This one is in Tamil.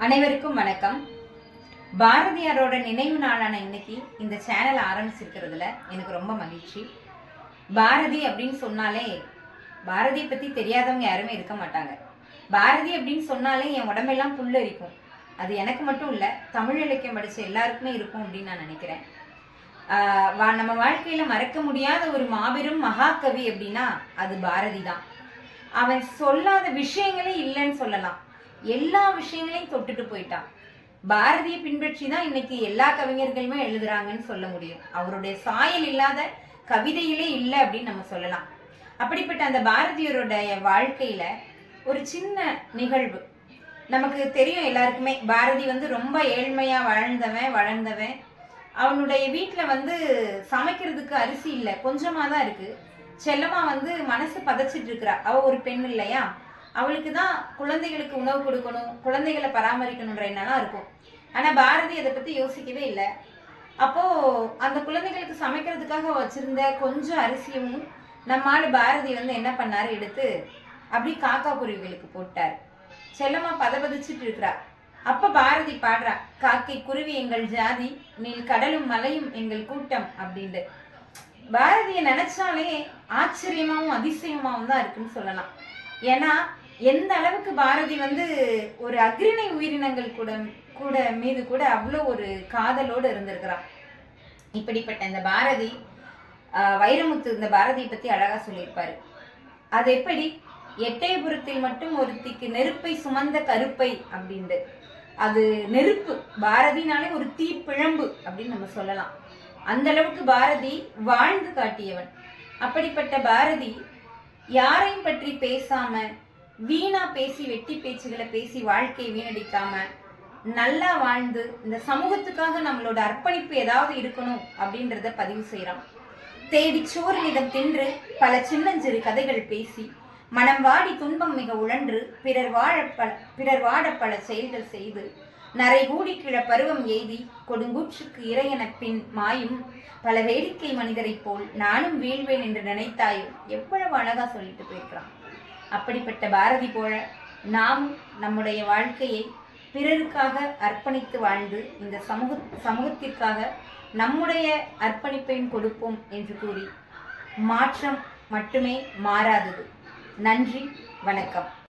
அனைவருக்கும் வணக்கம். பாரதியாரோட நினைவு நாளான இன்னைக்கு இந்த சேனல் ஆரம்பிச்சிருக்கிறதுல எனக்கு ரொம்ப மகிழ்ச்சி. பாரதி அப்படின்னு சொன்னாலே பாரதியை பற்றி தெரியாதவங்க யாருமே இருக்க மாட்டாங்க. பாரதி அப்படின்னு சொன்னாலே என் உடம்பெல்லாம் புல்லரிக்கும். அது எனக்கு மட்டும் இல்லை, தமிழ் இலக்கியம் படித்த எல்லாருக்குமே இருக்கும் அப்படின்னு நான் நினைக்கிறேன். நம்ம வாழ்க்கையில் மறக்க முடியாத ஒரு மாபெரும் மகாகவி அப்படின்னா அது பாரதி தான். அவன் சொல்லாத விஷயங்களே இல்லைன்னு சொல்லலாம். எல்லா விஷயங்களையும் தொட்டுட்டு போயிட்டான். பாரதியை பின்பற்றி தான் இன்னைக்கு எல்லா கவிஞர்களுமே எழுதுறாங்கன்னு சொல்ல முடியும். அவருடைய சாயல் இல்லாத கவிதையிலே இல்லை அப்படின்னு நம்ம சொல்லலாம். அப்படிப்பட்ட அந்த பாரதியருடைய வாழ்க்கையில ஒரு சின்ன நிகழ்வு நமக்கு தெரியும். எல்லாருக்குமே பாரதி ரொம்ப ஏழ்மையா வளர்ந்தவன். அவனுடைய வீட்டுல சமைக்கிறதுக்கு அரிசி இல்லை, கொஞ்சமா தான் இருக்கு. செல்லமா மனசு பதைச்சிட்டு இருக்கிறா. அவ ஒரு பெண் இல்லையா, அவளுக்கு தான் குழந்தைகளுக்கு உணவு கொடுக்கணும், குழந்தைகளை பராமரிக்கணுன்ற எண்ணெல்லாம் இருக்கும். ஆனா பாரதி அதை பத்தி யோசிக்கவே இல்லை. அப்போ அந்த குழந்தைகளுக்கு சமைக்கிறதுக்காக வச்சிருந்த கொஞ்சம் அரிசியும் நம்மால் பாரதி என்ன பண்ணாரு, எடுத்து அப்படி காக்கா குருவிகளுக்கு போட்டார். செல்லமா பதபதிச்சுட்டு இருக்கிறா. அப்ப பாரதி பாடுறா, காக்கை குருவி எங்கள் ஜாதி, நீல் கடலும் மலையும் எங்கள் கூட்டம் அப்படின்ட்டு. பாரதியை நினைச்சாலே ஆச்சரியமாவும் அதிசயமாவும் தான் இருக்குன்னு சொல்லலாம். ஏன்னா எந்த அளவுக்கு பாரதி ஒரு அக்ரிணை உயிரினங்கள் கூட மீது கூட அவ்வளோ ஒரு காதலோடு இருந்திருக்கிறான். இப்படிப்பட்ட இந்த பாரதி வைரமுத்து இந்த பாரதியை பத்தி அழகா சொல்லியிருப்பாரு. அது எப்படி, எட்டயபுரத்தில் மட்டும் ஒருத்திக்கு நெருப்பை சுமந்த கருப்பை அப்படின்ட்டு. அது நெருப்பு, பாரதினாலே ஒரு தீப்பிழம்பு அப்படின்னு நம்ம சொல்லலாம். அந்த அளவுக்கு பாரதி வாழ்ந்து காட்டியவன். அப்படிப்பட்ட பாரதி யாரையும் பற்றி பேசாம, வீணா பேசி வெட்டி பேச்சுகளை பேசி வாழ்க்கையை வீணடிக்காம நல்லா வாழ்ந்து இந்த சமூகத்துக்காக நம்மளோட அர்ப்பணிப்பு ஏதாவது இருக்கணும் அப்படின்றத பதிவு செய்யறான். தேடி சோறுநிதம் தின்று பல சின்னஞ்சிறு கதைகள் பேசி மனம் வாடி துன்பம் மிக உழன்று பிறர் வாட பல செயல்கள் செய்து நரை கூடி கிழ பருவம் எய்தி கொடுங்கூற்றுக்கு இறையென பின் மாயும் பல வேடிக்கை மனிதரை போல் நானும் வீழ்வேன் என்று நினைத்தாயோ. எவ்வளவு அழகா சொல்லிட்டு போயிருக்கிறான். அப்படிப்பட்ட பாரதி போல நாம் நம்முடைய வாழ்க்கையை பிறருக்காக அர்ப்பணித்து வாழ்ந்து இந்த சமூகத்திற்காக நம்முடைய அர்ப்பணிப்பையும் கொடுப்போம் என்று கூறி, மாற்றம் மட்டுமே மாறாதது. நன்றி, வணக்கம்.